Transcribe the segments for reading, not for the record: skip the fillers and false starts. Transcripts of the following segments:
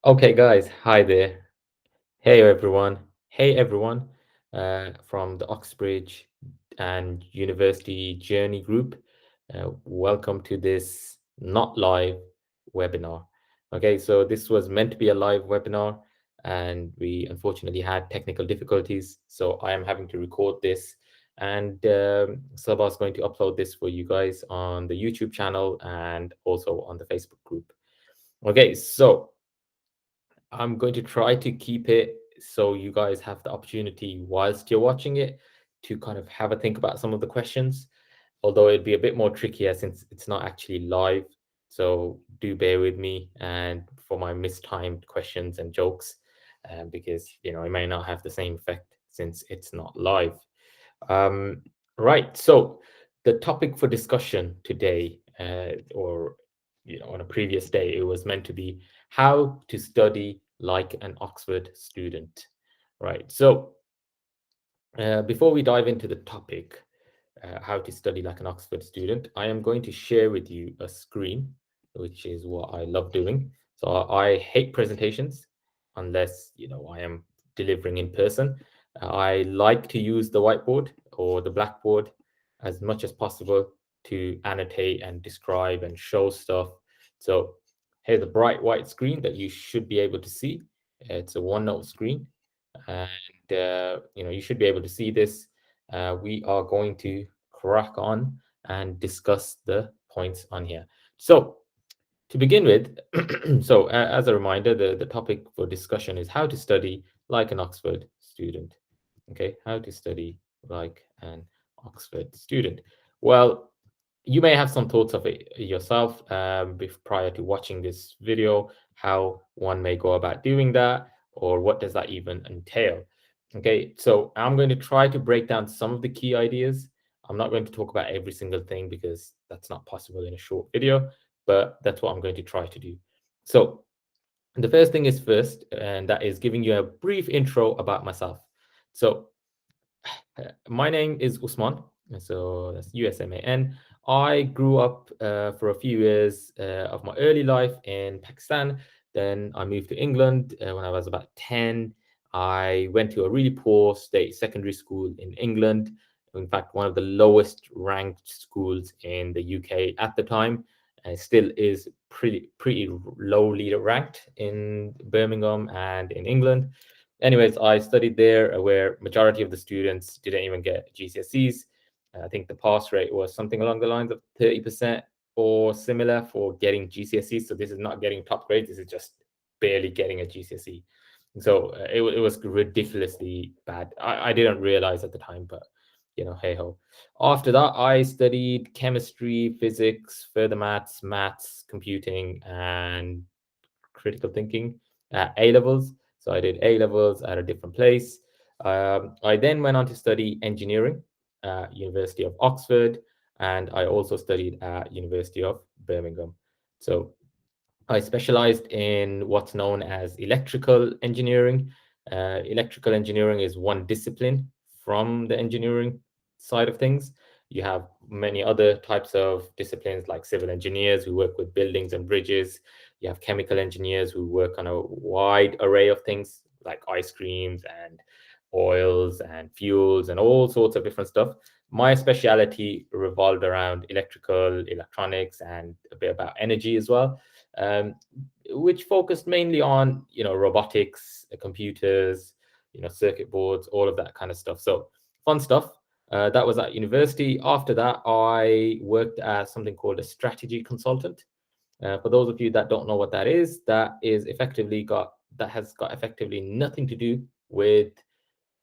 Okay, guys, hi there. Hey, everyone. Hey, everyone from the Oxbridge and University Journey Group. Welcome to this not live webinar. Okay, so this was meant to be a live webinar, and we unfortunately had technical difficulties. So I am having to record this, and Saba's going to upload this for you guys on the YouTube channel and also on the Facebook group. Okay, so I'm going to try to keep it so you guys have the opportunity whilst you're watching it to kind of have a think about some of the questions, although it'd be a bit more trickier since it's not actually live. So do bear with me and for my mistimed questions and jokes, because it may not have the same effect since it's not live. Um, right. So the topic for discussion today, or on a previous day, it was meant to be how to study like an Oxford student. Right. So before we dive into the topic, how to study like an Oxford student, I am going to share with you a screen, which is what I love doing. So I hate presentations unless I am delivering in person. I like to use the whiteboard or the blackboard as much as possible to annotate and describe and show stuff. So here's a bright white screen that you should be able to see. It's a OneNote screen, and you should be able to see this. We are going to crack on and discuss the points on here. So to begin with, as a reminder, the topic for discussion is how to study like an Oxford student. Okay, how to study like an Oxford student. Well, you may have some thoughts of it yourself, prior to watching this video, how one may go about doing that, or what does that even entail. Okay, so I'm going to try to break down some of the key ideas. I'm not going to talk about every single thing because that's not possible in a short video, but that's what I'm going to try to do. So the first thing is first, and that is giving you a brief intro about myself. So my name is Usman, so that's USMAN. I grew up for a few years of my early life in Pakistan. Then I moved to England when I was about 10. I went to a really poor state secondary school in England. In fact, one of the lowest ranked schools in the UK at the time. And still is pretty lowly ranked in Birmingham and in England. Anyways, I studied there where majority of the students didn't even get GCSEs. I think the pass rate was something along the lines of 30% or similar for getting GCSEs. So this is not getting top grades. This is just barely getting a GCSE. So it was ridiculously bad. I didn't realize at the time, but hey ho. After that, I studied chemistry, physics, further maths, computing, and critical thinking at A levels. So I did A levels at a different place. I then went on to study engineering at University of Oxford, and I also studied at University of Birmingham. So I specialized in what's known as electrical engineering. Electrical engineering is one discipline from the engineering side of things. You have many other types of disciplines like civil engineers who work with buildings and bridges. You have chemical engineers who work on a wide array of things like ice creams and oils and fuels and all sorts of different stuff. My speciality revolved around electrical, electronics, and a bit about energy as well, um, which focused mainly on robotics, computers, circuit boards, all of that kind of stuff. So fun stuff. That was at university. After that, I worked as something called a strategy consultant. For those of you that don't know what that has got effectively nothing to do with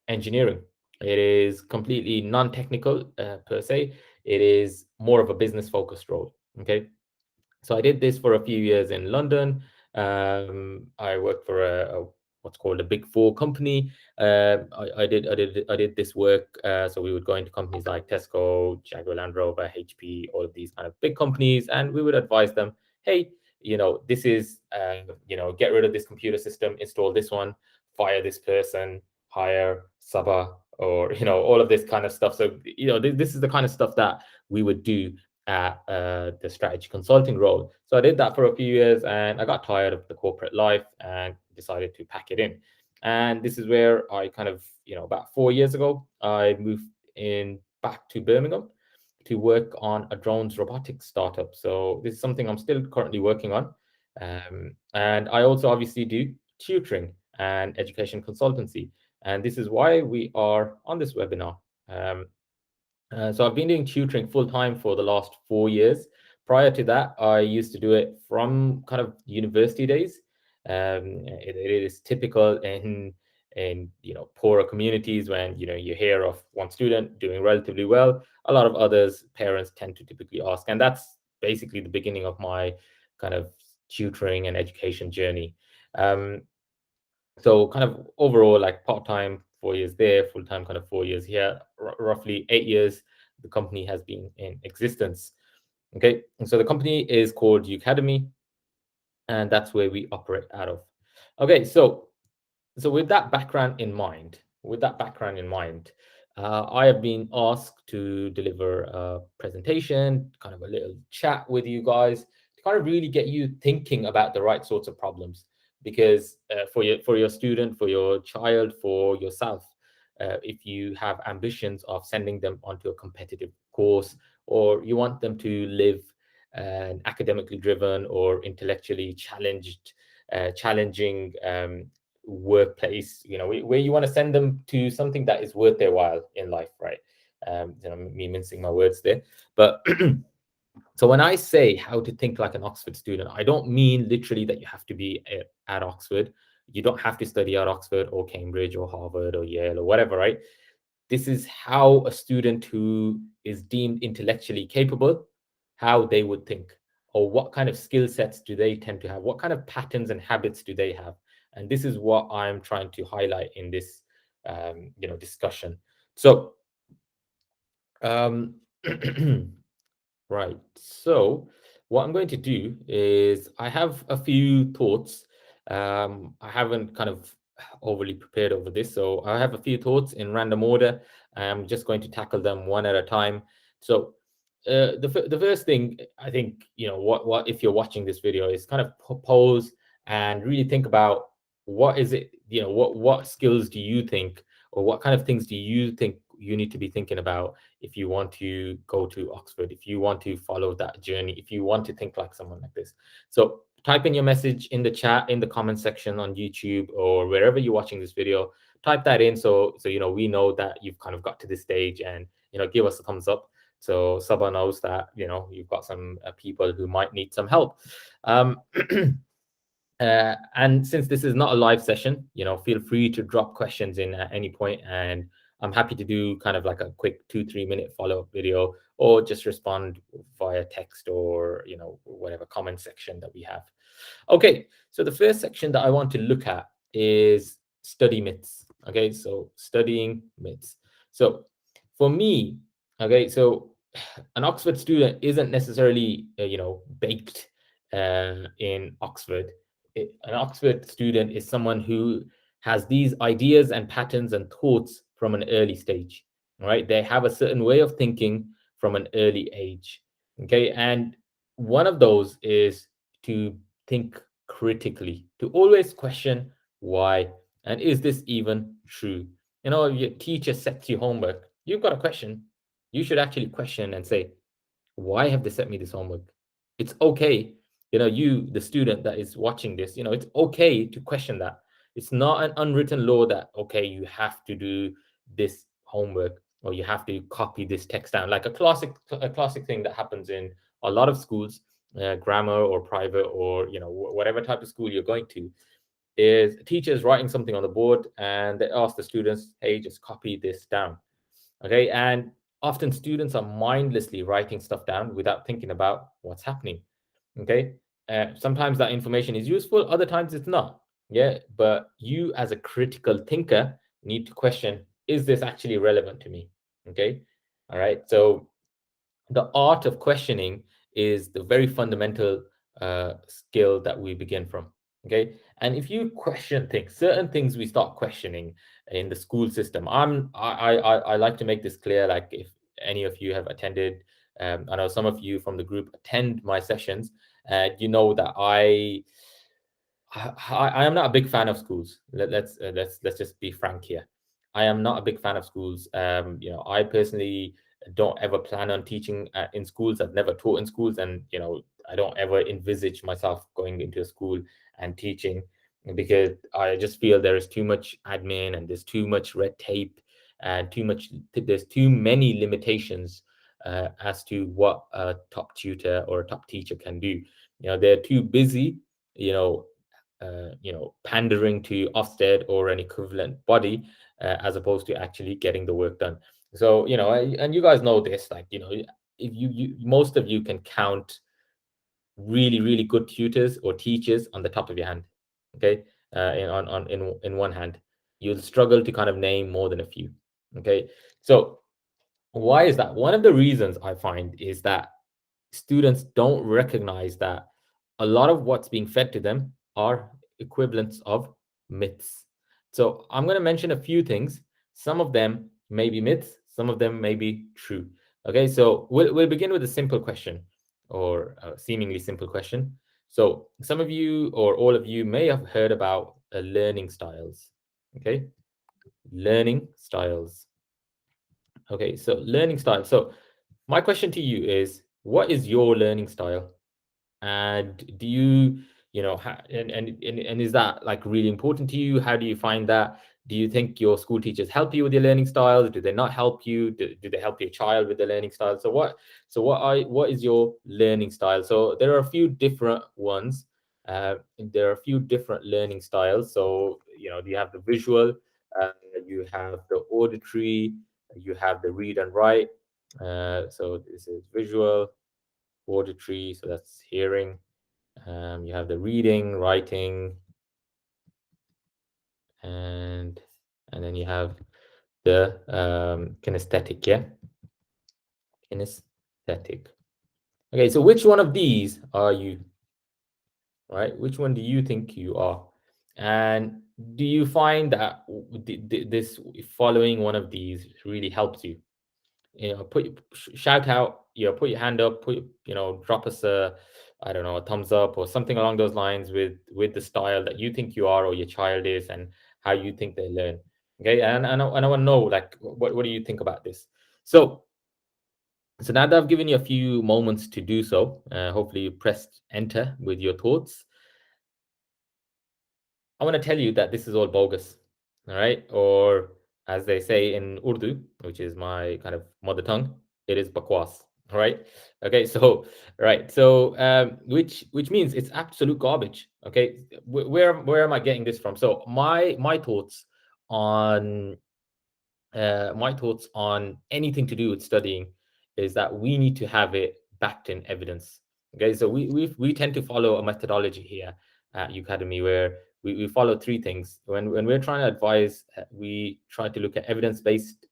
engineering. It is completely non-technical per se. It is more of a business focused role. Okay, so I did this for a few years in London. I worked for a what's called a Big Four company. I did this work. So we would go into companies like Tesco, Jaguar Land Rover, HP, all of these kind of big companies, and we would advise them, hey, this is, get rid of this computer system, install this one, fire this person, hire Saba, or all of this kind of stuff. So this is the kind of stuff that we would do at the strategy consulting role. So I did that for a few years, and I got tired of the corporate life and decided to pack it in. And this is where I kind of, about 4 years ago, I moved in back to Birmingham to work on a drones robotics startup. So this is something I'm still currently working on. And I also obviously do tutoring and education consultancy. And this is why we are on this webinar. Um, so I've been doing tutoring full time for the last 4 years. Prior to that, I used to do it from kind of university days. It is typical in poorer communities when you hear of one student doing relatively well. A lot of others, parents tend to typically ask, and that's basically the beginning of my kind of tutoring and education journey. Um, so kind of overall, like part-time 4 years there, full-time kind of 4 years here, roughly 8 years the company has been in existence. Okay, and so the company is called Ucademy, and that's where we operate out of. Okay, so with that background in mind, I have been asked to deliver a presentation, kind of a little chat with you guys to kind of really get you thinking about the right sorts of problems. Because for your student, for your child, for yourself, if you have ambitions of sending them onto a competitive course, or you want them to live an academically driven or intellectually challenging workplace, where you want to send them to something that is worth their while in life, right? Me mincing my words there, but so when I say how to think like an Oxford student, I don't mean literally that you have to be at Oxford. You don't have to study at Oxford or Cambridge or Harvard or Yale or whatever, right? This is how a student who is deemed intellectually capable, how they would think, or what kind of skill sets do they tend to have, what kind of patterns and habits do they have. And this is what I'm trying to highlight in this discussion. So um right. So, what I'm going to do is I have a few thoughts. I haven't kind of overly prepared over this, so I have a few thoughts in random order. I'm just going to tackle them one at a time. So, the first thing I think, what if you're watching this video is kind of pause and really think about what is it, what skills do you think, or what kind of things do you think you need to be thinking about if you want to go to Oxford, if you want to follow that journey, if you want to think like someone like this. So type in your message in the chat, in the comment section on YouTube or wherever you're watching this video. Type that in so we know that you've kind of got to this stage, and give us a thumbs up so Saba knows that you've got some people who might need some help. Um, and since this is not a live session, feel free to drop questions in at any point, and I'm happy to do kind of like a quick 2-3 minute follow-up video, or just respond via text or whatever comment section that we have. Okay, so the first section that I want to look at is study myths. Okay, so studying myths. So for me, okay, so an Oxford student isn't necessarily baked in Oxford. An Oxford student is someone who has these ideas and patterns and thoughts from an early stage. Right, they have a certain way of thinking from an early age. Okay, and one of those is to think critically, to always question why and is this even true. If your teacher sets you homework, you've got a question. You should actually question and say, why have they set me this homework? It's okay. You, the student that is watching this, it's okay to question that. It's not an unwritten law that, okay, you have to do this homework or you have to copy this text down. Like a classic thing that happens in a lot of schools, grammar or private or, whatever type of school you're going to, is teachers writing something on the board and they ask the students, hey, just copy this down. Okay, and often students are mindlessly writing stuff down without thinking about what's happening. Okay, sometimes that information is useful, other times it's not. Yeah, but you as a critical thinker need to question, is this actually relevant to me? Okay, all right. So the art of questioning is the very fundamental skill that we begin from. Okay, and if you question things, certain things we start questioning in the school system. I like to make this clear. Like if any of you have attended I know some of you from the group attend my sessions, and you know that I am not a big fan of schools. Let's just be frank here. I am not a big fan of schools. I personally don't ever plan on teaching in schools. I've never taught in schools, and I don't ever envisage myself going into a school and teaching, because I just feel there is too much admin and there's too much red tape and there's too many limitations as to what a top tutor or a top teacher can do. They're too busy. You know, pandering to Ofsted or an equivalent body, as opposed to actually getting the work done. So, and you guys know this, like, if most of you can count really, really good tutors or teachers on the top of your hand. Okay. In one hand, you'll struggle to kind of name more than a few. Okay. So why is that? One of the reasons I find is that students don't recognize that a lot of what's being fed to them are equivalents of myths. So I'm going to mention a few things. Some of them may be myths, some of them may be true. Okay, so we'll begin with a simple question, or a seemingly simple question. So some of you or all of you may have heard about learning styles. Okay, learning styles. Okay, so learning style. So my question to you is, what is your learning style? And do you, and is that like really important to you? How do you find that? Do you think your school teachers help you with your learning styles? Do they not help you? Do they help your child with the learning style? What is your learning style? So there are a few different ones. There are a few different learning styles. So, you have the visual, uh, you have the auditory, you have the read and write. So this is visual, auditory, so that's hearing. You have the reading, writing, and then you have the kinesthetic. Yeah, kinesthetic. Okay, so which one of these are you? Right, which one do you think you are? And do you find that this following one of these really helps you? Shout out, put your hand up, drop us a, I don't know, a thumbs up or something along those lines with the style that you think you are or your child is, and how you think they learn. Okay, and I want to know, like, what do you think about this? So now that I've given you a few moments to do so, hopefully you pressed enter with your thoughts. I want to tell you that this is all bogus. All right, or as they say in Urdu, which is my kind of mother tongue, it is bakwas. All right. Okay. So right. So which means it's absolute garbage. Okay. Where am I getting this from? So on my thoughts on anything to do with studying is that we need to have it backed in evidence. Okay, so we tend to follow a methodology here at Ucademy where we follow three things. When we're trying to advise, we try to look at evidence-based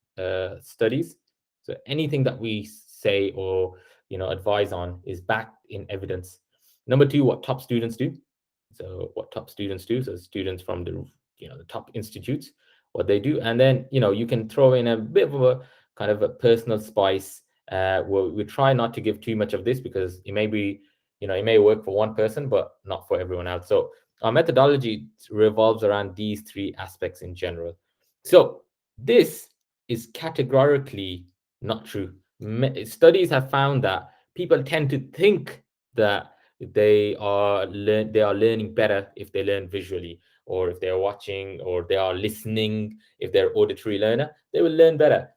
studies. So anything that we say or advise on is backed in evidence. Number two, what top students do. So what top students do, so students from the top institutes, what they do, and then you can throw in a bit of a kind of a personal spice. We try not to give too much of this because it may be, it may work for one person but not for everyone else. So our methodology revolves around these three aspects in general. So this is categorically not true. Studies have found that people tend to think that they are learning better if they learn visually, or if they're watching, or they are listening. If they're auditory learner, they will learn better.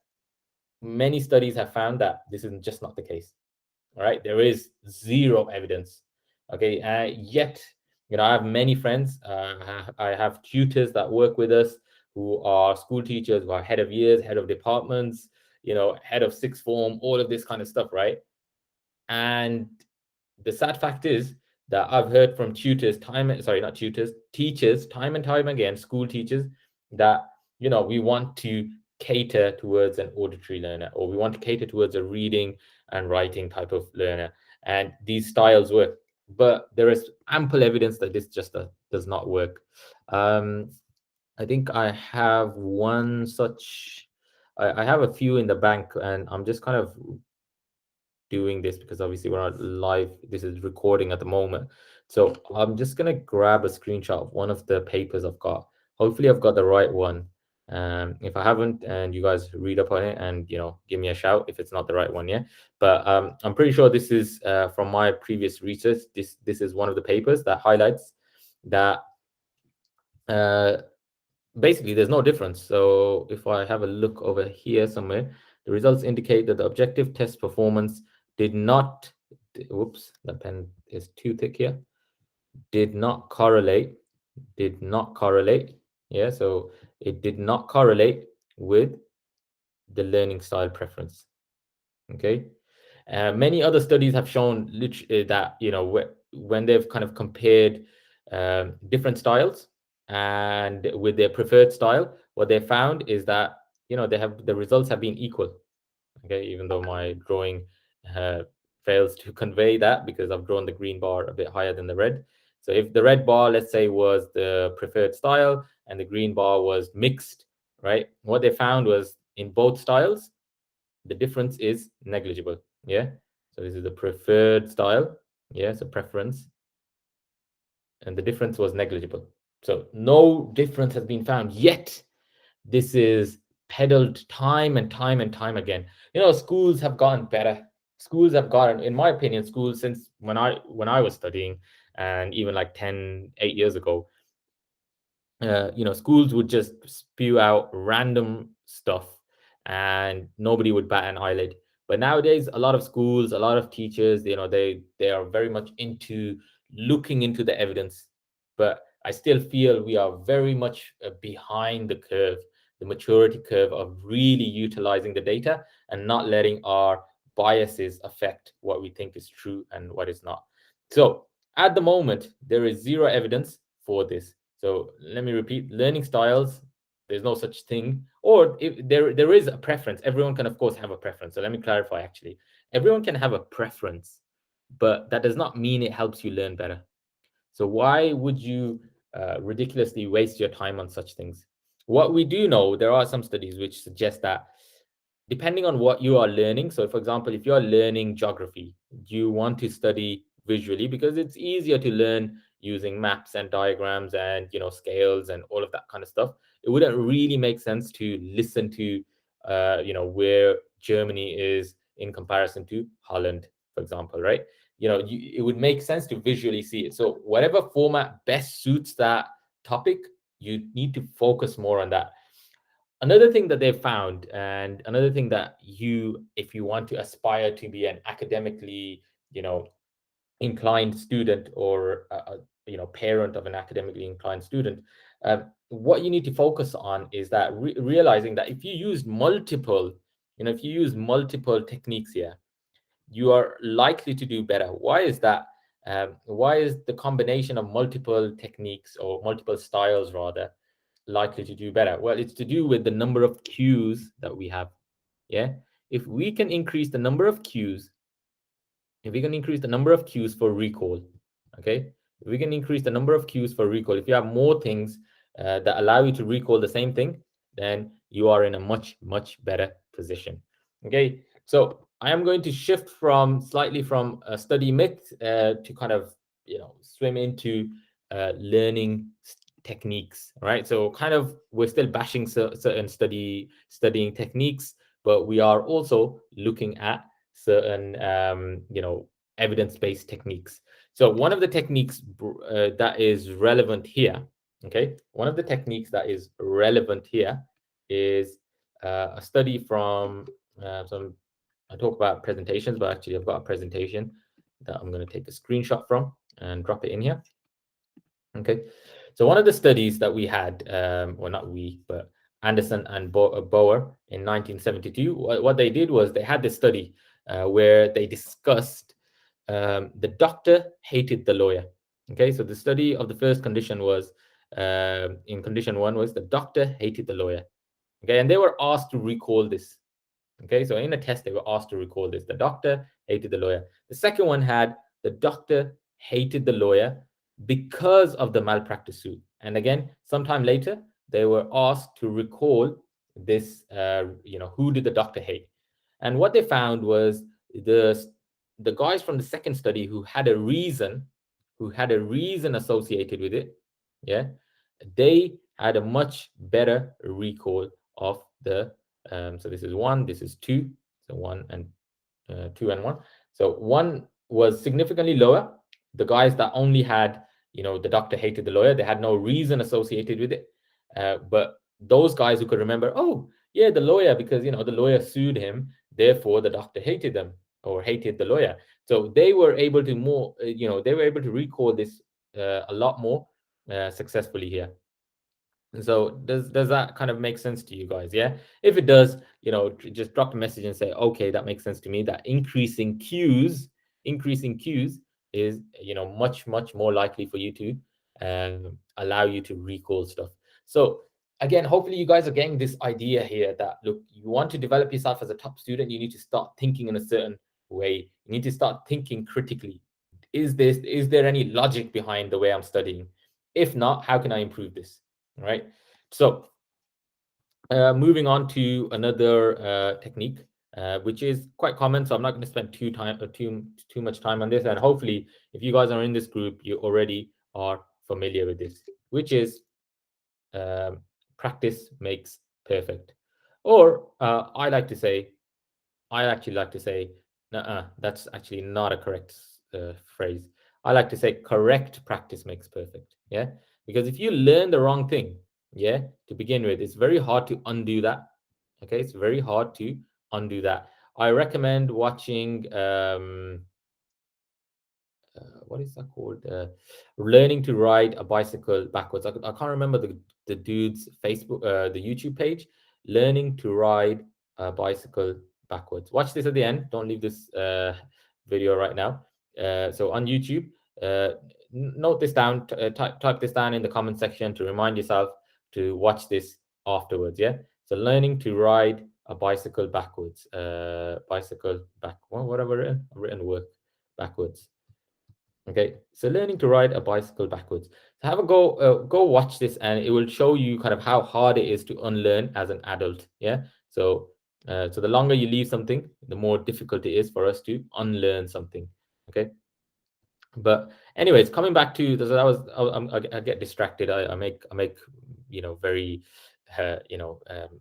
Many studies have found that this is just not the case. All right, there is zero evidence. Okay, yet I have many friends. I have tutors that work with us who are school teachers, who are head of years, head of departments, head of sixth form, all of this kind of stuff, right? And the sad fact is that I've heard from not tutors, teachers, time and time again, school teachers, that we want to cater towards an auditory learner, or we want to cater towards a reading and writing type of learner, and these styles work. But there is ample evidence that this just does not work. I think I have one such. I have a few in the bank, and I'm just kind of doing this because obviously we're not live. This is recording at the moment. So I'm just going to grab a screenshot of one of the papers I've got. Hopefully I've got the right one. If I haven't, and you guys read up on it and, give me a shout if it's not the right one, yeah. But I'm pretty sure this is from my previous research. This is one of the papers that highlights that uh, basically there's no difference. So if I have a look over here somewhere, the results indicate that the objective test performance did not, whoops, the pen is too thick here, did not correlate, yeah, so it did not correlate with the learning style preference. Okay. Many other studies have shown that, when they've kind of compared different styles and with their preferred style, what they found is that, the results have been equal. Okay. Even though my drawing uh, fails to convey that because I've drawn the green bar a bit higher than the red. So if the red bar, let's say, was the preferred style and the green bar was mixed, right? What they found was in both styles, the difference is negligible. Yeah. So this is the preferred style. Yeah. So preference. And the difference was negligible. So no difference has been found yet. This is peddled time and time and time again. Schools have gotten better. Schools have gotten, in my opinion, schools since when I was studying, and even like 8 years ago, schools would just spew out random stuff and nobody would bat an eyelid. But nowadays, a lot of schools, a lot of teachers, they are very much into looking into the evidence. But I still feel we are very much behind the curve, the maturity curve of really utilizing the data and not letting our biases affect what we think is true and what is not. So at the moment, there is zero evidence for this. So let me repeat, learning styles, there's no such thing. Or if there is a preference, everyone can, of course, have a preference. So let me clarify, actually. Everyone can have a preference, but that does not mean it helps you learn better. So why would you ridiculously waste your time on such things? What we do know, there are some studies which suggest that depending on what you are learning. So, for example, if you are learning geography, you want to study visually because it's easier to learn using maps and diagrams and scales and all of that kind of stuff. It wouldn't really make sense to listen to where Germany is in comparison to Holland, for example, right? It would make sense to visually see it. So whatever format best suits that topic, you need to focus more on that. Another thing that they've found, and another thing that if you want to aspire to be an academically, inclined student, or parent of an academically inclined student, what you need to focus on is that realizing that if you use multiple techniques here, you are likely to do better. Why is that? Why is the combination of multiple techniques, or multiple styles rather, likely to do better? Well, it's to do with the number of cues that we have. Yeah. If we can increase the number of cues, if we can increase the number of cues for recall, okay, if we can increase the number of cues for recall, if you have more things that allow you to recall the same thing, then you are in a much, much better position. Okay. So I am going to shift slightly from study myth to kind of, swim into learning techniques, right? So kind of we're still bashing certain studying techniques, but we are also looking at certain evidence-based techniques. So one of the techniques that is relevant here, okay, one of the techniques that is relevant here is a study from some. I talk about presentations, but actually I've got a presentation that I'm going to take a screenshot from and drop it in here. Okay, so one of the studies that we had, well, not we, but Anderson and Boer in 1972, what they did was they had this study where they discussed the doctor hated the lawyer. Okay, so the study of the first condition was, in condition one, was the doctor hated the lawyer. Okay, and they were asked to recall this. Okay, so in a test, they were asked to recall this. The doctor hated the lawyer. The second one had the doctor hated the lawyer because of the malpractice suit. And again, sometime later, they were asked to recall this, who did the doctor hate? And what they found was the the guys from the second study who had a reason associated with it, yeah, they had a much better recall of the so this is one, this is two, so one and two and one. So one was significantly lower. The guys that only had, the doctor hated the lawyer, they had no reason associated with it. But those guys who could remember, oh, yeah, the lawyer, because, the lawyer sued him, therefore the doctor hated them or hated the lawyer. So they were able to they were able to recall this a lot more successfully here. So does that kind of make sense to you guys? Yeah. If it does, just drop a message and say, okay, that makes sense to me. That increasing cues is much more likely for you to allow you to recall stuff. So again, hopefully you guys are getting this idea here that look, you want to develop yourself as a top student, you need to start thinking in a certain way. You need to start thinking critically. Is there any logic behind the way I'm studying? If not, how can I improve this? Right. So moving on to another technique, which is quite common. So I'm not going to spend too much time on this. And hopefully, if you guys are in this group, you already are familiar with this, which is um, practice makes perfect. Or I actually like to say, that's actually not a correct phrase. I like to say correct practice makes perfect. Yeah. Because if you learn the wrong thing, yeah, to begin with, it's very hard to undo that. Okay. It's very hard to undo that. I recommend watching what is that called? Learning to ride a bicycle backwards. I can't remember the dude's Facebook, the YouTube page. Learning to ride a bicycle backwards. Watch this at the end. Don't leave this video right now. So on YouTube, uh, note this down. Type this down in the comment section to remind yourself to watch this afterwards. Yeah. So learning to ride a bicycle backwards. Bicycle back. Whatever written word backwards. Okay, so learning to ride a bicycle backwards. So have a go watch this, and it will show you kind of how hard it is to unlearn as an adult. Yeah. So, so the longer you leave something, the more difficult it is for us to unlearn something. Okay. But anyways, coming back to this, I get distracted. I make very uh, you know um,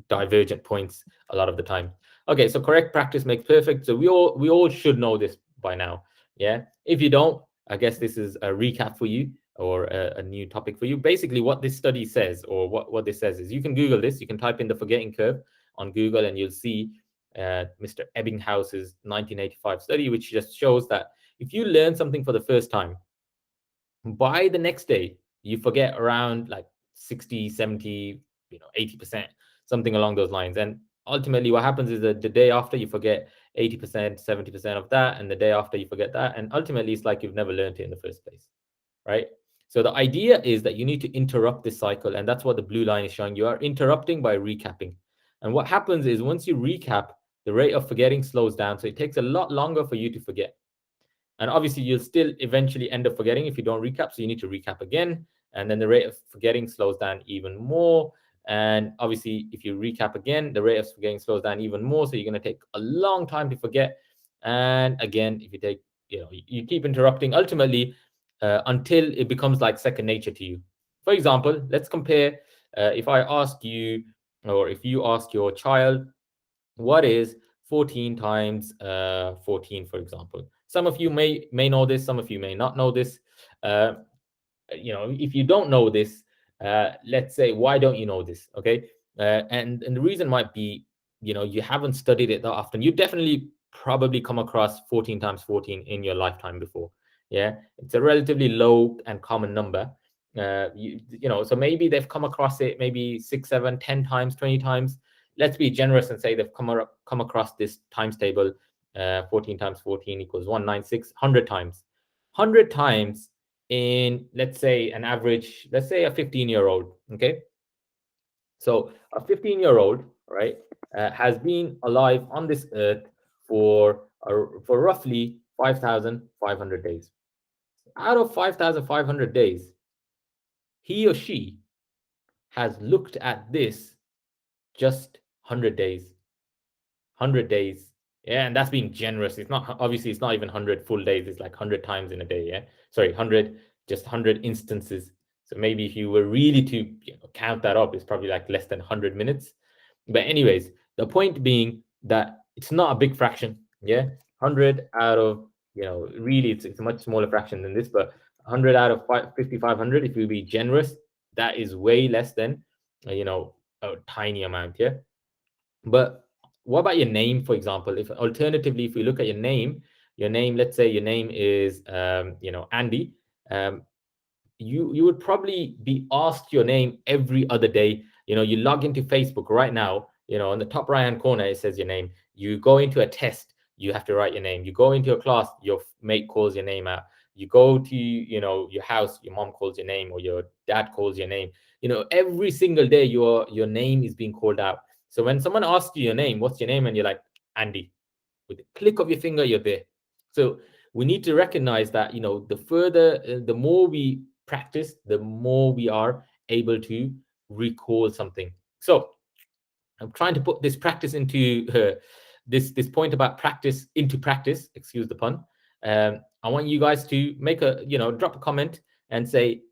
divergent points a lot of the time. Okay, so correct practice makes perfect. So we all should know this by now. Yeah. If you don't, I guess this is a recap for you or a new topic for you. Basically, what this study says, or what this says, is you can Google this. You can type in the forgetting curve on Google, and you'll see Mr. Ebbinghouse's 1985 study, which just shows that if you learn something for the first time, by the next day you forget around like 60, 70, 80%, something along those lines. And ultimately what happens is that the day after you forget 80%, 70% of that, and the day after you forget that, and ultimately it's like you've never learned it in the first place. Right. So the idea is that you need to interrupt this cycle, and that's what the blue line is showing. You are interrupting by recapping. And what happens is once you recap, the rate of forgetting slows down, so it takes a lot longer for you to forget. And obviously, you'll still eventually end up forgetting if you don't recap. So you need to recap again. And then the rate of forgetting slows down even more. And obviously, if you recap again, the rate of forgetting slows down even more. So you're going to take a long time to forget. And again, if you take, you keep interrupting ultimately until it becomes like second nature to you. For example, let's compare if I ask you, or if you ask your child, what is 14 times 14, for example. Some of you may know this, some of you may not know this. uh, if you don't know this, let's say, why don't you know this? Okay. And the reason might be, you haven't studied it that often. You definitely probably come across 14 times 14 in your lifetime before. Yeah, it's a relatively low and common number. So maybe they've come across it maybe 6, 7, 10 times, 20 times. Let's be generous and say they've come across this times table. 14 times 14 equals 196, 100 times. 100 times in, let's say, an average, let's say a 15-year-old. Okay. So a 15-year-old, right, has been alive on this earth for roughly 5,500 days. Out of 5,500 days, he or she has looked at this just 100 days. 100 days. Yeah, and that's being generous. It's not, obviously it's not even 100 full days. It's like 100 times in a day. Yeah, sorry, 100, just 100 instances. So maybe if you were really to, count that up, it's probably like less than 100 minutes. But anyways, the point being that it's not a big fraction. Yeah, 100 out of, really it's a much smaller fraction than this, but 100 out of 5,500, if you be generous, that is way less than, a tiny amount. Yeah. But what about your name, for example? If alternatively, if we look at your name, let's say your name is, Andy. You would probably be asked your name every other day. You log into Facebook right now, on the top right hand corner, it says your name. You go into a test, you have to write your name. You go into a class, your mate calls your name out. You go to, your house, your mom calls your name or your dad calls your name. Every single day your name is being called out. So when someone asks you your name, what's your name? And you're like, Andy, with the click of your finger, you're there. So we need to recognize that, the more we practice, the more we are able to recall something. So I'm trying to put this practice into this point about practice into practice. Excuse the pun. I want you guys to make drop a comment and say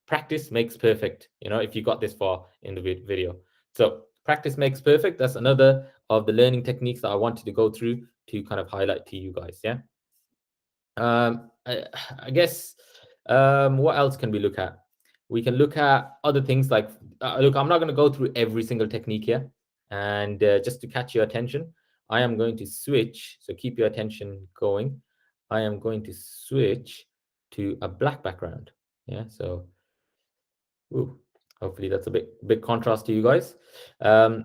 practice makes perfect. If you got this far in the video, so practice makes perfect. That's another of the learning techniques that I wanted to go through to kind of highlight to you guys. Yeah. I guess, what else can we look at? We can look at other things like, look, I'm not going to go through every single technique here. And just to catch your attention, I am going to switch. So keep your attention going. I am going to switch to a black background. Yeah. So, ooh, hopefully that's a bit contrast to you guys. I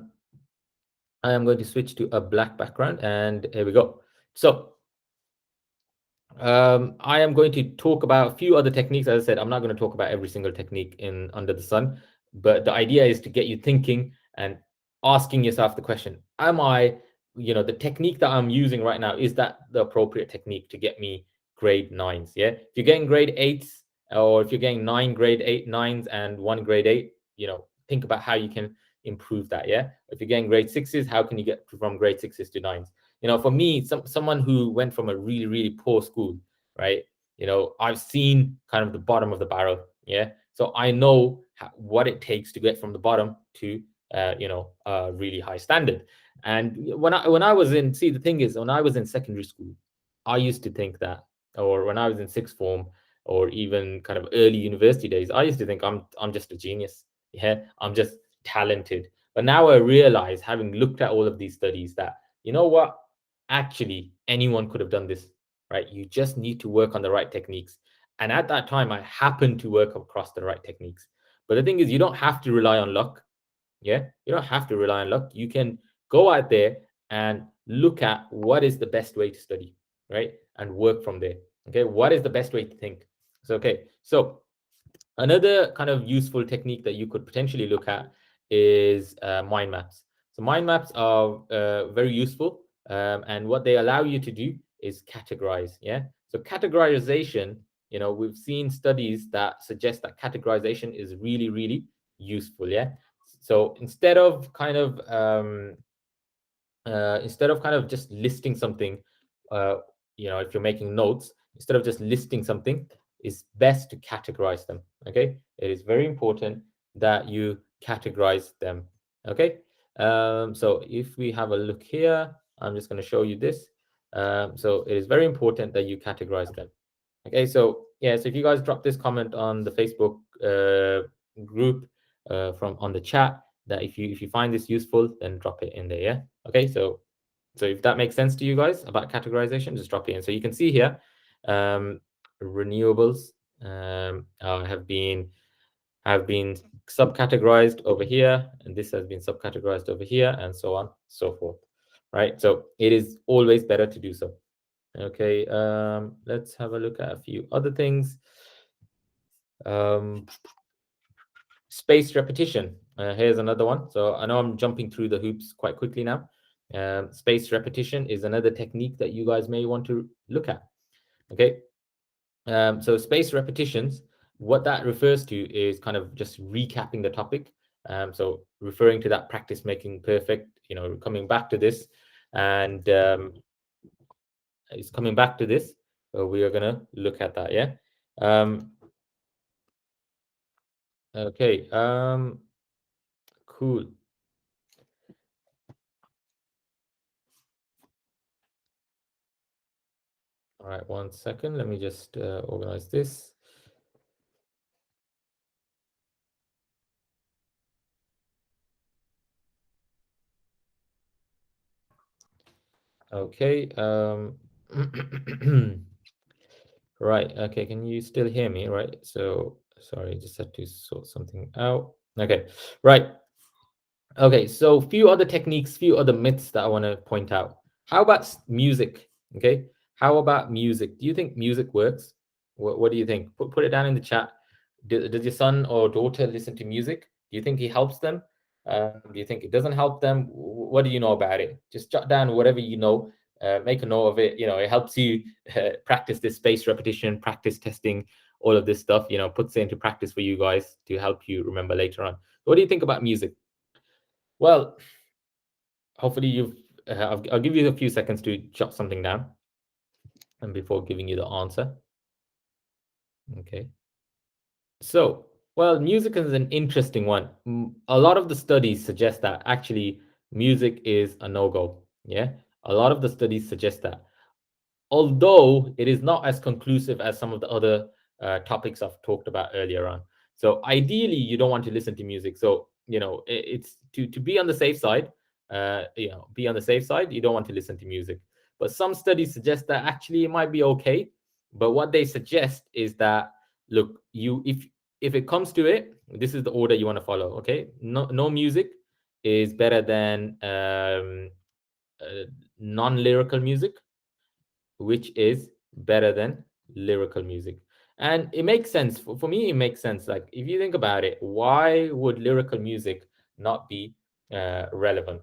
am going to switch to a black background, and here we go. So I am going to talk about a few other techniques. As I said, I'm not going to talk about every single technique in under the sun, but the idea is to get you thinking and asking yourself the question: am I, the technique that I'm using right now, is that the appropriate technique to get me grade nines? Yeah. If you're getting grade eights, or if you're getting nine grade eight nines and one grade eight, think about how you can improve that. Yeah. If you're getting grade sixes, how can you get from grade sixes to nines? For me, someone who went from a really, really poor school, right? I've seen kind of the bottom of the barrel. Yeah. So I know what it takes to get from the bottom to, a really high standard. And when I was in, see, the thing is, when I was in secondary school, I used to think that, or when I was in sixth form, or even kind of early university days, I used to think I'm just a genius. Yeah. I'm just talented. But now I realize, having looked at all of these studies, that, what, actually anyone could have done this, right? You just need to work on the right techniques. And at that time, I happened to work across the right techniques. But the thing is, you don't have to rely on luck. Yeah. You don't have to rely on luck. You can go out there and look at what is the best way to study, right? And work from there. Okay. What is the best way to think? So, okay. So, another kind of useful technique that you could potentially look at is mind maps. So mind maps are very useful, and what they allow you to do is categorize. Yeah. So categorization, we've seen studies that suggest that categorization is really, really useful. Yeah. So instead of kind of just listing something, uh, if you're making notes, instead of just listing something, it's best to categorize them. Okay. It is very important that you categorize them. Okay. So if we have a look here, I'm just going to show you this. So it is very important that you categorize them. Okay. So yeah, so if you guys drop this comment on the Facebook group, from on the chat, that if you find this useful, then drop it in there. Yeah. Okay. So if that makes sense to you guys about categorization, just drop it in. So you can see here, renewables have been subcategorized over here, and this has been subcategorized over here, and so on, so forth. Right. So it is always better to do so. Okay. Let's have a look at a few other things. Um, Spaced repetition. Here's another one. So I know I'm jumping through the hoops quite quickly now. Spaced repetition is another technique that you guys may want to look at. Okay. So spaced repetitions, what that refers to is kind of just recapping the topic. So referring to that practice making perfect, coming back to this, and is coming back to this. So we are gonna look at that. Yeah. Um, okay. Cool. All right. 1 second. Let me just organize this. Okay. Right. Okay. Can you still hear me? Right. So sorry, just had to sort something out. Okay. Right. Okay, so few other techniques, few other myths that I want to point out. How about music? Okay, how about music? Do you think music works? What do you think? Put it down in the chat. Does your son or daughter listen to music? Do you think it helps them? Do you think it doesn't help them? What do you know about it? Just jot down whatever you know. Make a note of it. You know, it helps you practice this spaced repetition, practice testing, all of this stuff. You know, puts it into practice for you guys to help you remember later on. What do you think about music? Well, hopefully you've. I'll give you a few seconds to jot something down, and before giving you the answer. Okay. So, well, music is an interesting one. A lot of the studies suggest that actually music is a no-go. Yeah, a lot of the studies suggest that. Although it is not as conclusive as some of the other topics I've talked about earlier on. So ideally, you don't want to listen to music. So you know, it's to be on the safe side. You know, be on the safe side. You don't want to listen to music. But some studies suggest that actually it might be okay. But what they suggest is that look, you if it comes to it, this is the order you want to follow. Okay, no music is better than non-lyrical music, which is better than lyrical music. And it makes sense. For me, it makes sense. Like, if you think about it, why would lyrical music not be relevant?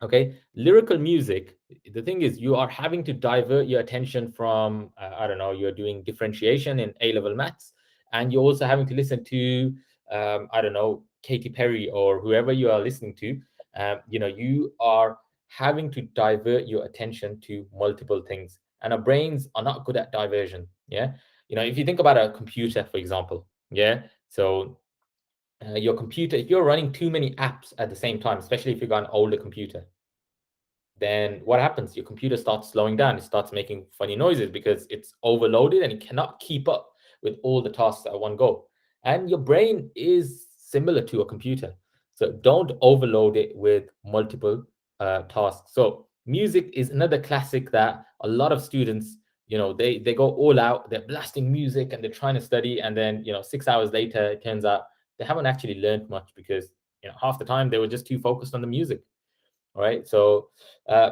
Okay, lyrical music, the thing is you are having to divert your attention from I don't know, you're doing differentiation in A level maths, and you're also having to listen to I don't know, Katy Perry or whoever you are listening to. You know, you are having to divert your attention to multiple things, and our brains are not good at diversion. Yeah, you know, if you think about a computer, for example. Yeah, so your computer, if you're running too many apps at the same time, especially if you've got an older computer, then what happens? Your computer starts slowing down. It starts making funny noises because it's overloaded and it cannot keep up with all the tasks at one go. And your brain is similar to a computer. So don't overload it with multiple tasks. So music is another classic that a lot of students, you know, they go all out, they're blasting music and they're trying to study. And then, you know, 6 hours later, it turns out they haven't actually learned much because, you know, half the time they were just too focused on the music. All right. So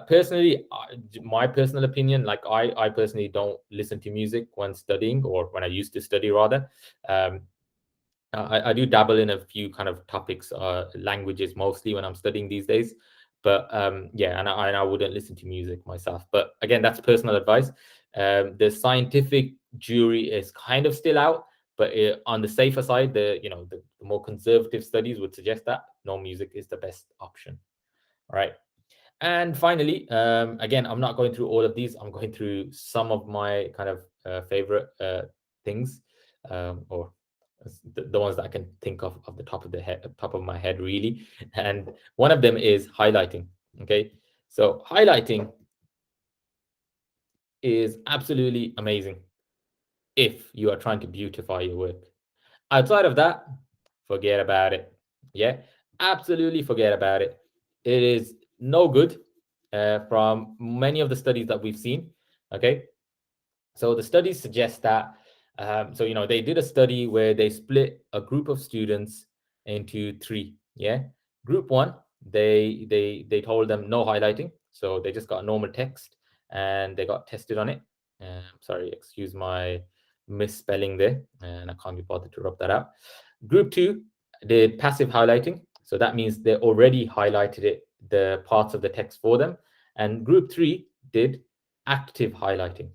personally, my personal opinion, like I personally don't listen to music when studying, or when I used to study rather. um, I do dabble in a few kind of topics, languages mostly when I'm studying these days. But yeah, and I wouldn't listen to music myself. But again, that's personal advice. The scientific jury is kind of still out, but on the safer side, the more conservative studies would suggest that no music is the best option. All right. And finally, again, I'm not going through all of these. I'm going through some of my kind of favorite things, or the ones that I can think of the top of my head, really. And one of them is highlighting. Okay, so highlighting is absolutely amazing if you are trying to beautify your work. Outside of that, forget about it. Yeah, absolutely forget about it. It is no good from many of the studies that we've seen. Okay, so the studies suggest that. So you know, they did a study where they split a group of students into three. Yeah, group one, they told them no highlighting, so they just got normal text and they got tested on it. Sorry, excuse my misspelling there, and I can't be bothered to rub that out. Group two did passive highlighting, so that means they already highlighted the parts of the text for them. And group three did active highlighting.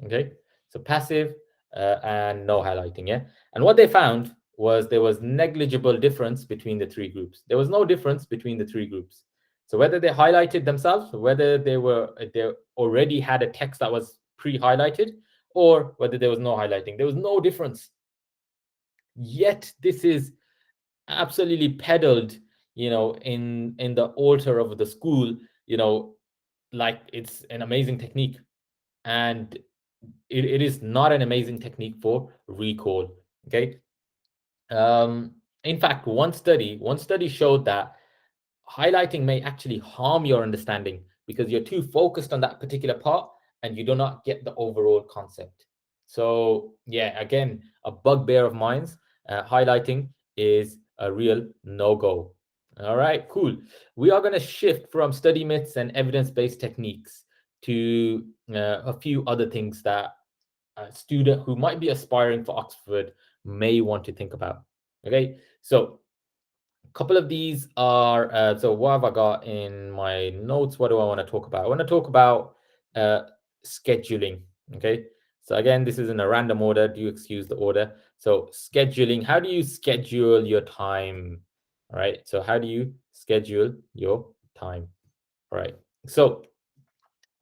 Okay, so passive and no highlighting. Yeah, and what they found was there was negligible difference between the three groups. There was no difference between the three groups. So whether they highlighted themselves, whether they already had a text that was pre-highlighted, or whether there was no highlighting, there was no difference. Yet this is absolutely peddled, in the altar of the school, like it's an amazing technique. And it is not an amazing technique for recall. Okay. In fact, one study showed that highlighting may actually harm your understanding because you're too focused on that particular part and you do not get the overall concept. So, yeah, again, a bugbear of mine. Highlighting is a real no go. All right, cool. We are going to shift from study myths and evidence based techniques to a few other things that a student who might be aspiring for Oxford may want to think about. Okay, so couple of these are so what have I got in my notes? What do I want to talk about? I want to talk about uh, scheduling. Okay, so again, this is in a random order. Do you excuse the order? So scheduling. How do you schedule your time? All right. So how do you schedule your time? All right. So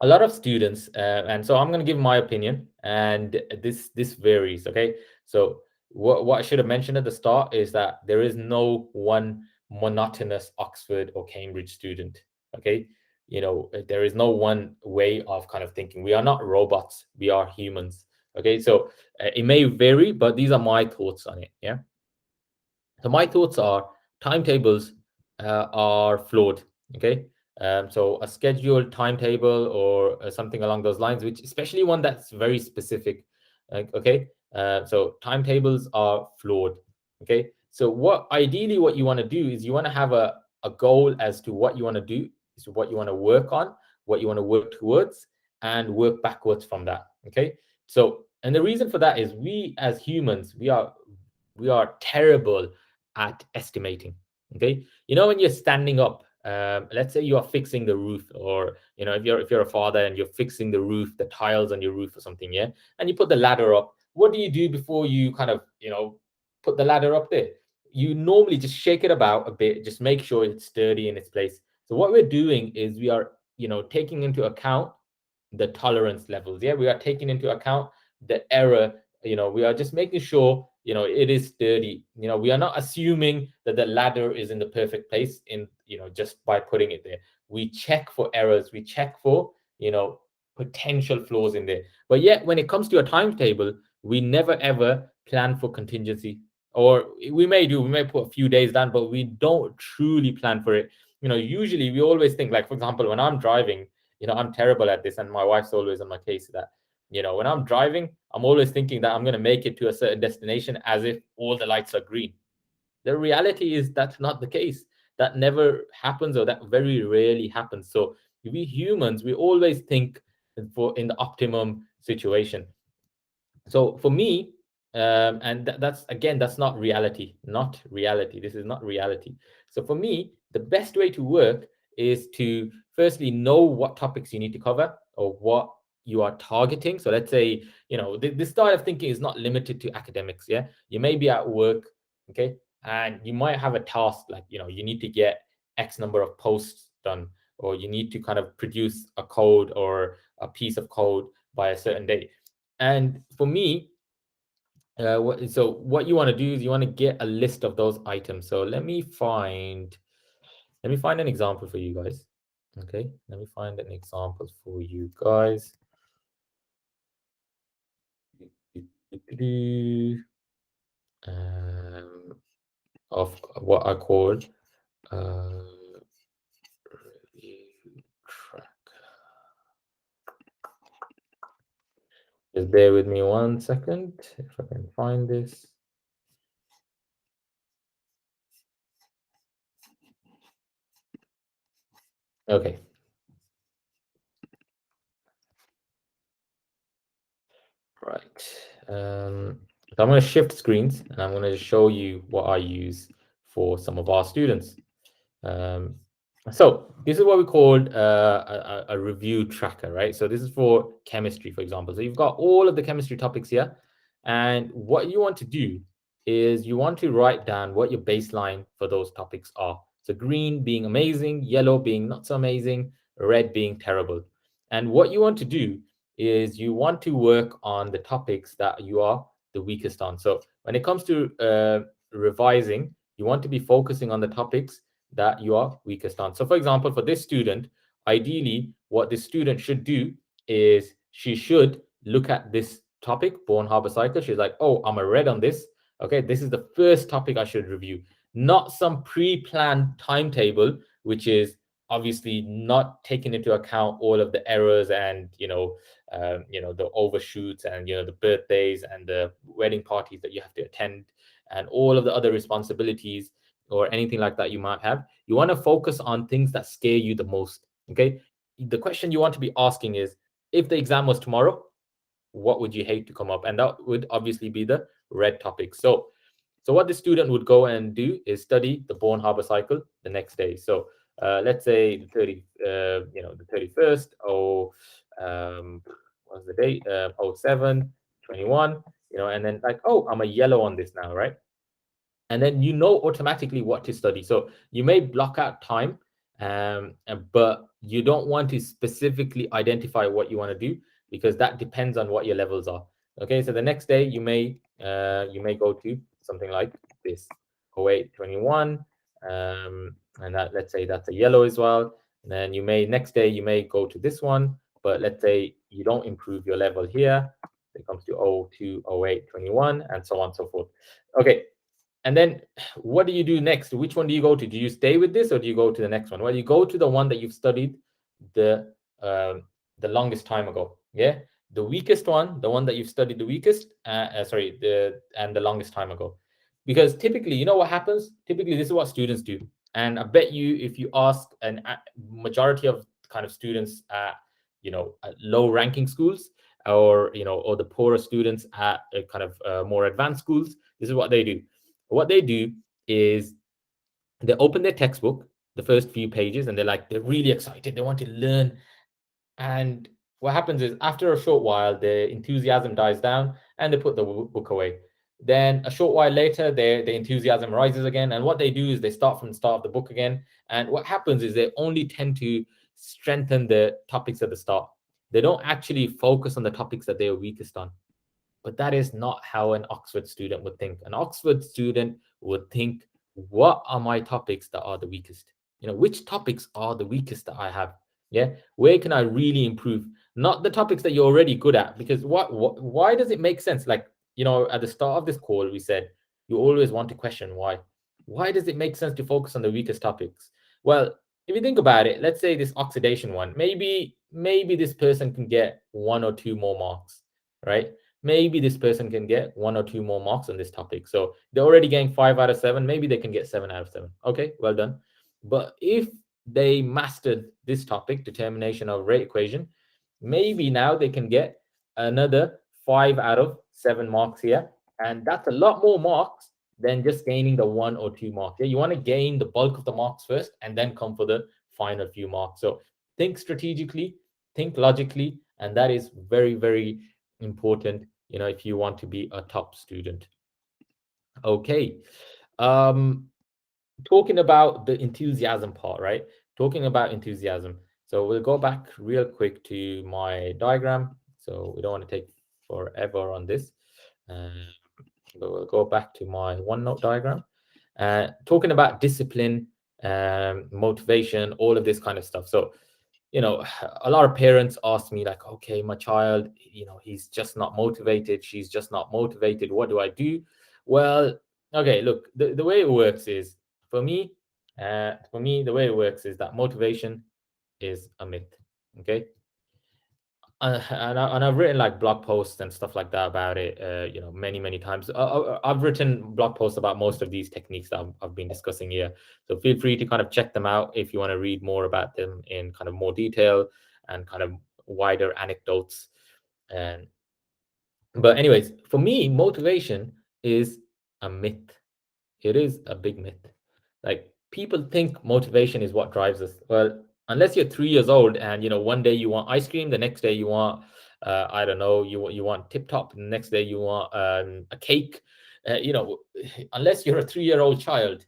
a lot of students, and so I'm going to give my opinion, and this varies. Okay, so what I should have mentioned at the start is that there is no one monotonous Oxford or Cambridge student. Okay, there is no one way of kind of thinking. We are not robots, we are humans. Okay, so it may vary, but these are my thoughts on it. Yeah, so my thoughts are timetables are flawed. Okay. So a scheduled timetable or something along those lines, which especially one that's very specific. Okay. So timetables are flawed. Okay. So what you want to do is you want to have a goal as to what you want to do, is what you want to work on, what you want to work towards, and work backwards from that. Okay. So, and the reason for that is we as humans, we are terrible at estimating. Okay, when you're standing up, let's say you are fixing the roof, or if you're a father and you're fixing the roof, the tiles on your roof or something, yeah, and you put the ladder up. What do you do before you kind of put the ladder up there? You normally just shake it about a bit, just make sure it's sturdy in its place. So what we're doing is we are taking into account the tolerance levels. Yeah, we are taking into account the error. We are just making sure it is sturdy. We are not assuming that the ladder is in the perfect place in just by putting it there. We check for errors, we check for potential flaws in there. But yet when it comes to a timetable, we never ever plan for contingency. Or we may put a few days down, but we don't truly plan for it. Usually we always think, like, for example, when I'm driving, I'm terrible at this, and my wife's always on my case that when I'm driving, I'm always thinking that I'm going to make it to a certain destination as if all the lights are green. The reality is that's not the case. That never happens, or that very rarely happens. So we humans, we always think in the optimum situation. So for me, and that's again, that's not reality. Not reality. This is not reality. So for me, the best way to work is to firstly know what topics you need to cover or what you are targeting. So let's say this style of thinking is not limited to academics. Yeah, you may be at work, okay, and you might have a task like you need to get X number of posts done, or you need to kind of produce a code or a piece of code by a certain date. And for me, what you want to do is you want to get a list of those items. So let me find an example for you guys. Okay, let me find an example for you guys. Um, of what I call uh, review track. Just bear with me 1 second if I can find this. Okay. Right. So I'm going to shift screens and I'm going to show you what I use for some of our students. Um, so this is what we call a review tracker, right? So this is for chemistry, for example. So you've got all of the chemistry topics here. And what you want to do is you want to write down what your baseline for those topics are. So green being amazing, yellow being not so amazing, red being terrible. And what you want to do is you want to work on the topics that you are the weakest on. So when it comes to revising, you want to be focusing on the topics that you are weakest on. So, for example, for this student, ideally, what this student should do is she should look at this topic, Born Harbor Cycle. She's like, oh, I'm a red on this. Okay, this is the first topic I should review, not some pre-planned timetable, which is obviously not taking into account all of the errors and the overshoots and the birthdays and the wedding parties that you have to attend and all of the other responsibilities or anything like that you might have. You want to focus on things that scare you the most. Okay, the question you want to be asking is, if the exam was tomorrow, what would you hate to come up? And that would obviously be the red topic. So what the student would go and do is study the Born Harbor Cycle the next day. So let's say the 31st, what's the date? 07, 21, and then like, oh, I'm a yellow on this now, right? And then you know automatically what to study. So you may block out time, but you don't want to specifically identify what you want to do because that depends on what your levels are. Okay, so the next day you may go to something like this 0821, and that, let's say that's a yellow as well. And then next day you may go to this one, but let's say you don't improve your level here. It comes to 02, 08, 21, and so on and so forth. Okay, and then what do you do next? Which one do you go to? Do you stay with this or do you go to the next one? Well, you go to the one that you've studied the the longest time ago. Yeah, the weakest one, the one that you've studied the weakest. The longest time ago, because typically, you know what happens? Typically, this is what students do, and I bet you, if you ask an majority of kind of students at low ranking schools or the poorer students at kind of more advanced schools, this is what they do. What they do is they open their textbook, the first few pages, and they're really excited. They want to learn. And what happens is after a short while, the enthusiasm dies down and they put the book away. Then a short while later, the enthusiasm rises again. And what they do is they start from the start of the book again. And what happens is they only tend to strengthen the topics at the start. They don't actually focus on the topics that they are weakest on. But that is not how an Oxford student would think. An Oxford student would think, what are my topics that are the weakest? Which topics are the weakest that I have? Yeah. Where can I really improve? Not the topics that you're already good at, because why does it make sense? Like, at the start of this call, we said you always want to question why. Why does it make sense to focus on the weakest topics? Well, if you think about it, let's say this oxidation one, maybe this person can get 1 or 2 more marks, right? Maybe this person can get 1 or 2 more marks on this topic. So they're already getting 5 out of 7. Maybe they can get 7 out of 7. Okay, well done. But if they mastered this topic, determination of rate equation, maybe now they can get another 5 out of 7 marks here. And that's a lot more marks than just gaining the 1 or 2 marks. Yeah, you want to gain the bulk of the marks first and then come for the final few marks. So think strategically, think logically, and that is very, very important, if you want to be a top student. Okay. Um, Talking about the enthusiasm part, right? Talking about enthusiasm. So we'll go back real quick to my diagram. So we don't want to take forever on this. Uh, but we'll go back to my OneNote diagram. Talking about discipline, motivation, all of this kind of stuff. So a lot of parents ask me like, okay, my child, he's just not motivated, she's just not motivated, what do I do? Well, okay, look, the way it works is, for me the way it works is that motivation is a myth. Okay. And I've written like blog posts and stuff like that about it, many, many times. I've written blog posts about most of these techniques that I've been discussing here. So feel free to kind of check them out if you want to read more about them in kind of more detail and kind of wider anecdotes. And but anyways, for me, motivation is a myth. It is a big myth. Like, people think motivation is what drives us. Well, unless you're 3 years old and one day you want ice cream, the next day you want I don't know, you want tip top, the next day you want a cake. Unless you're a 3-year-old child,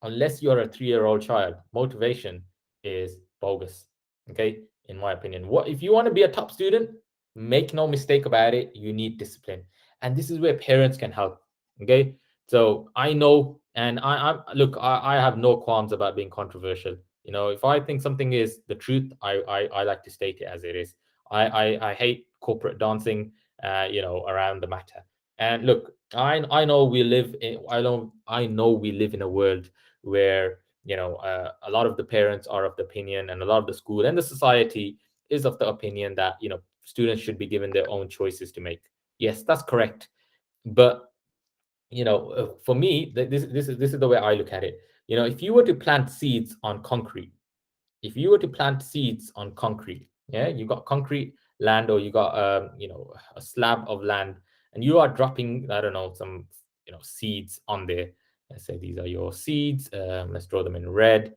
unless you're a 3-year-old child, motivation is bogus. Okay, in my opinion. What if you want to be a top student? Make no mistake about it, you need discipline. And this is where parents can help. Okay. So I know, and I look, I have no qualms about being controversial. If I think something is the truth, I like to state it as it is. I hate corporate dancing, around the matter. And look, I know we live in I know we live in a world where a lot of the parents are of the opinion, and a lot of the school and the society is of the opinion that students should be given their own choices to make. Yes, that's correct. But for me, this is the way I look at it. If you were to plant seeds on concrete, yeah, you got concrete land, or you got a slab of land, and you are dropping, I don't know, some seeds on there. Let's say these are your seeds. Let's draw them in red.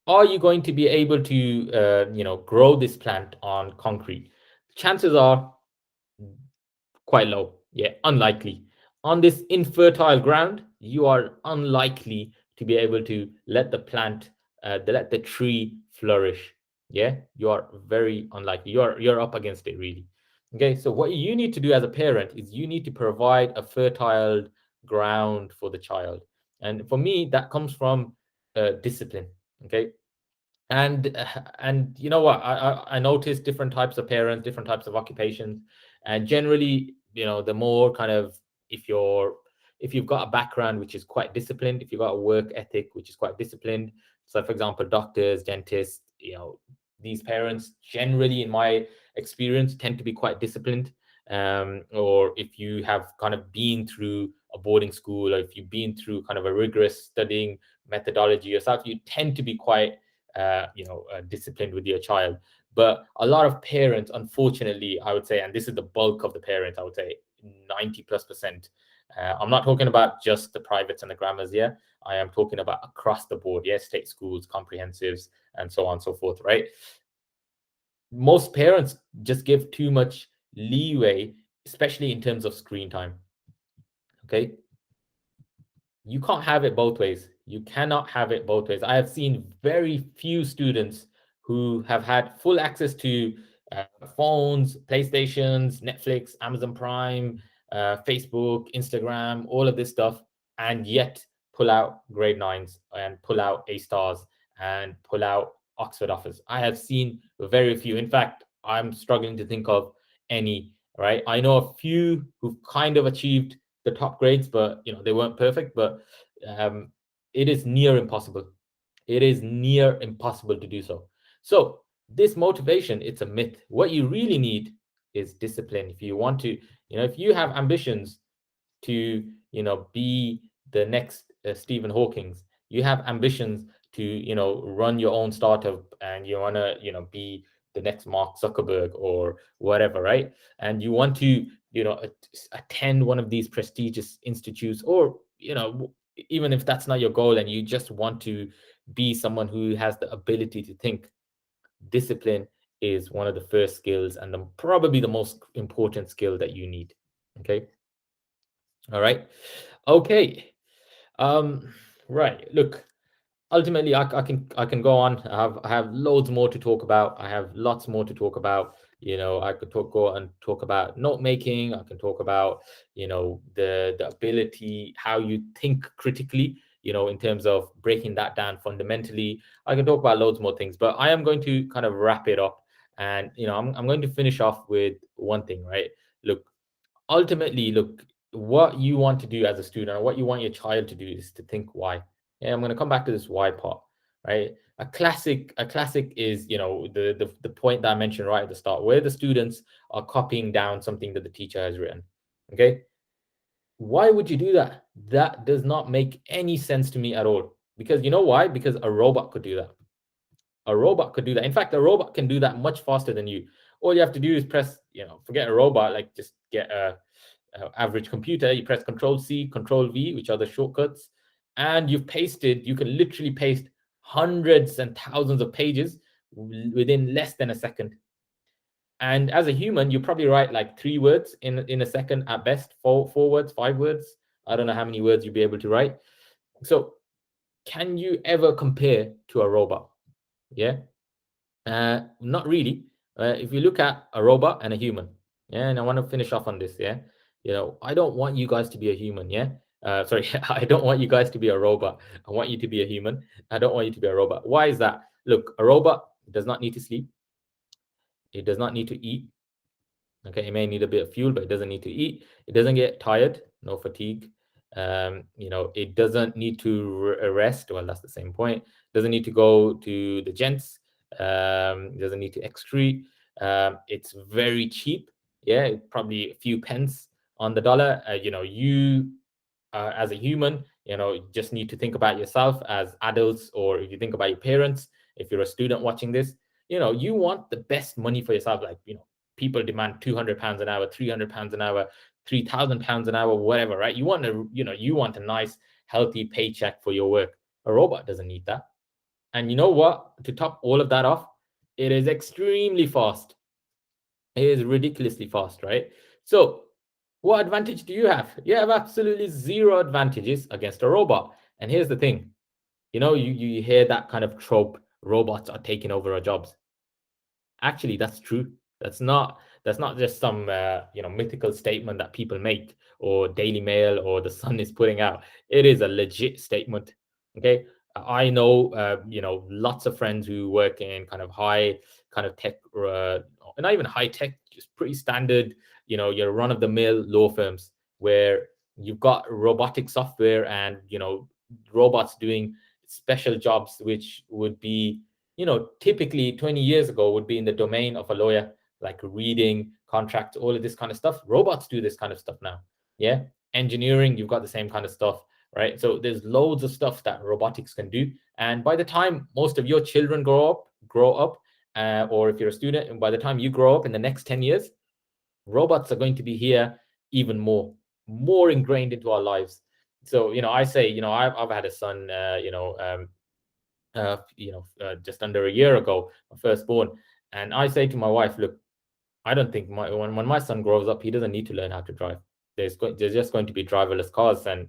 Are you going to be able to grow this plant on concrete? Chances are quite low. Yeah, unlikely. On this infertile ground, you are unlikely to be able to let the plant, let the tree flourish. Yeah, you are very unlikely. You're up against it, really. Okay, so what you need to do as a parent is you need to provide a fertile ground for the child, and for me, that comes from discipline. Okay, and you know what, I noticed different types of parents, different types of occupations, and generally, the more kind of, if you've got a background which is quite disciplined, if you've got a work ethic which is quite disciplined. So for example, doctors, dentists, these parents generally, in my experience, tend to be quite disciplined. Or if you have kind of been through a boarding school, or if you've been through kind of a rigorous studying methodology yourself, you tend to be quite disciplined with your child. But a lot of parents, unfortunately, I would say, and this is the bulk of the parents, I would say 90+%. I'm not talking about just the privates and the grammars here. I am talking about across the board, yes, state schools, comprehensives, and so on and so forth, right? Most parents just give too much leeway, especially in terms of screen time. Okay, you can't have it both ways. You cannot have it both ways. I have seen very few students who have had full access to phones, PlayStations, Netflix, Amazon Prime, Facebook, Instagram, all of this stuff, and yet pull out grade nines and pull out A stars and pull out Oxford offers. I have seen very few. In fact, I'm struggling to think of any. Right, I know a few who've kind of achieved the top grades, but they weren't perfect. But um, it is near impossible. It is near impossible to do so. So this motivation, it's a myth. What you really need is discipline. If you want to, if you have ambitions to be the next Stephen Hawking's, you have ambitions to run your own startup, and you want to be the next Mark Zuckerberg or whatever, right? And you want to attend one of these prestigious institutes, or even if that's not your goal, and you just want to be someone who has the ability to think, discipline is one of the first skills, and probably the most important skill that you need. Okay, all right. Okay. Um, right. Look, ultimately, I can go on. I have loads more to talk about. I have lots more to talk about. I could go and talk about note making. I can talk about the ability, how you think critically. In terms of breaking that down fundamentally. I can talk about loads more things, but I am going to kind of wrap it up, and I'm going to finish off with one thing. Right. Look, ultimately, look, what you want to do as a student, or what you want your child to do, is to think why. Yeah, I'm going to come back to this why part, right? A classic is the point that I mentioned right at the start, where the students are copying down something that the teacher has written. Okay, why would you do that? That does not make any sense to me at all. Because you know why? Because a robot could do that. A robot could do that. In fact, a robot can do that much faster than you. All you have to do is press, forget a robot, like just get a average computer. You press Control C, Control V, which are the shortcuts, and you've pasted. You can literally paste hundreds and thousands of pages within less than a second. And as a human, you probably write like 3 words in a second at best, four words, 5 words. I don't know how many words you'll be able to write. So can you ever compare to a robot? Yeah. Not really. If you look at a robot and a human, yeah, and I want to finish off on this, yeah. I don't want you guys to be a human, yeah. Sorry, I don't want you guys to be a robot. I want you to be a human. I don't want you to be a robot. Why is that? Look, a robot does not need to sleep. It does not need to eat. Okay, it may need a bit of fuel, but it doesn't need to eat. It doesn't get tired, no fatigue. It doesn't need to rest. Well, that's the same point. Doesn't need to go to the gents. Doesn't need to excrete. It's very cheap. Yeah, probably a few pence on the dollar. You as a human, just need to think about yourself as adults, or if you think about your parents, if you're a student watching this, you want the best money for yourself. Like, people demand £200 an hour, £300 an hour, £3,000 an hour, whatever, right? You want a nice, healthy paycheck for your work. A robot doesn't need that. And you know what? To top all of that off, it is extremely fast. It is ridiculously fast, right? So, what advantage do you have? You have absolutely zero advantages against a robot. And here's the thing, you hear that kind of trope, robots are taking over our jobs. Actually, that's true. That's not just some mythical statement that people make, or Daily Mail or the Sun is putting out. It is a legit statement. Okay, I know lots of friends who work in kind of high kind of tech, not even high tech, just pretty standard, your run of the mill law firms, where you've got robotic software and robots doing special jobs which would be, typically 20 years ago would be in the domain of a lawyer, like reading contracts, all of this kind of stuff. Robots do this kind of stuff now. Yeah. Engineering, you've got the same kind of stuff, right? So there's loads of stuff that robotics can do. And by the time most of your children grow up, or if you're a student, and by the time you grow up in the next 10 years, robots are going to be here even more ingrained into our lives. So, I say, I've had a son, just under a year ago, my firstborn. And I say to my wife, look, I don't think when my son grows up, he doesn't need to learn how to drive. There's just going to be driverless cars, and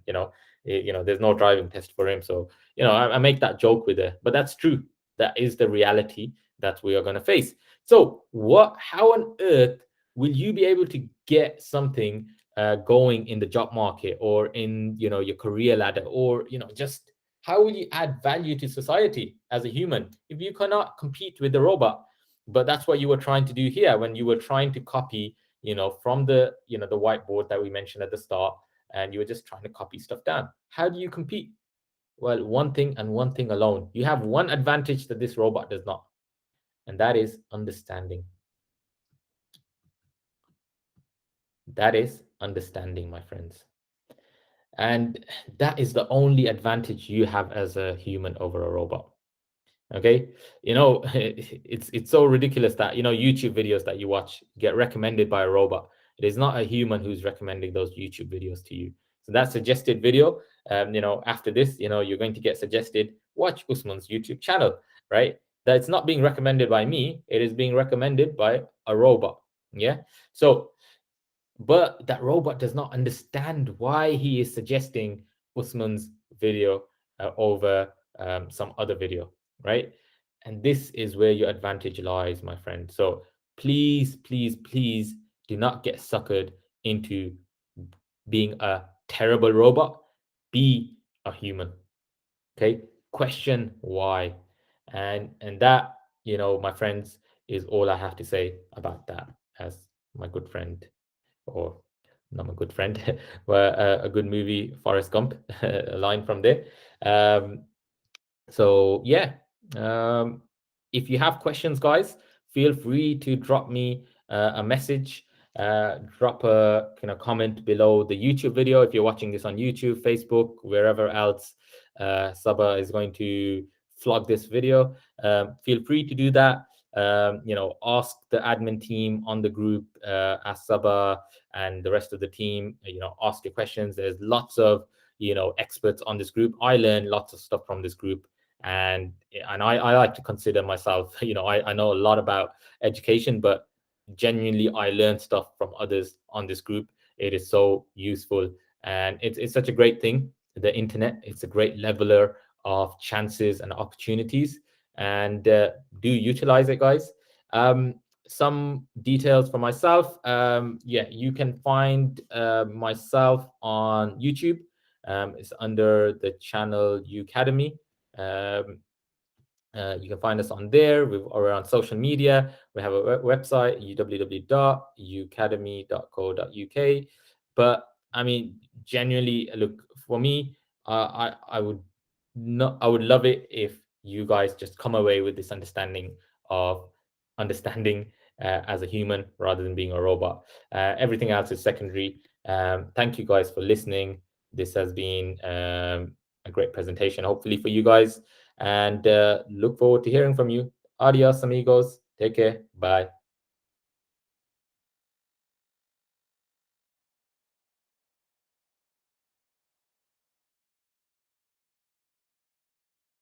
there's no driving test for him. So I make that joke with her, but that's true. That is the reality that we are going to face. So how on earth will you be able to get something going in the job market, or in your career ladder, or just how will you add value to society as a human if you cannot compete with the robot? But that's what you were trying to do here when you were trying to copy, from the whiteboard that we mentioned at the start, and you were just trying to copy stuff down. How do you compete? Well, one thing and one thing alone. You have one advantage that this robot does not, and that is understanding. That is understanding, my friends. And that is the only advantage you have as a human over a robot. Okay, it's so ridiculous that YouTube videos that you watch get recommended by a robot. It is not a human who's recommending those YouTube videos to you. So that suggested video, after this, you're going to get suggested, watch Usman's YouTube channel, right? That it's not being recommended by me, it is being recommended by a robot. Yeah. So, but that robot does not understand why he is suggesting Usman's video over some other video, right? And this is where your advantage lies, my friend. So please, please, please do not get suckered into being a terrible robot. Be a human. Okay. Question why. And that, my friends, is all I have to say about that, as my good friend, or not my good friend, but a good movie, Forrest Gump, a line from there. Um, so yeah, um, if you have questions, guys, feel free to drop me a message. Drop a comment below the YouTube video if you're watching this on YouTube, Facebook, wherever else Saba is going to flog this video. Feel free to do that. Ask the admin team on the group, ask Saba and the rest of the team. Ask your questions. There's lots of experts on this group. I learn lots of stuff from this group, and I like to consider myself, I know a lot about education, but genuinely I learn stuff from others on this group. It is so useful, and it's such a great thing the internet. It's a great leveler of chances and opportunities, and do utilize it, guys. Um, some details for myself. Yeah, you can find myself on YouTube. It's under the channel Ucademy. Um, you can find us on there. We're on social media. We have a website, www.ucademy.co.uk. But I mean, genuinely, look, for me, I would not, I would love it if you guys just come away with this of understanding as a human rather than being a robot. Everything else is secondary. Thank you guys for listening. This has been a great presentation, hopefully for you guys, and look forward to hearing from you. Adios, amigos. Take care. Bye.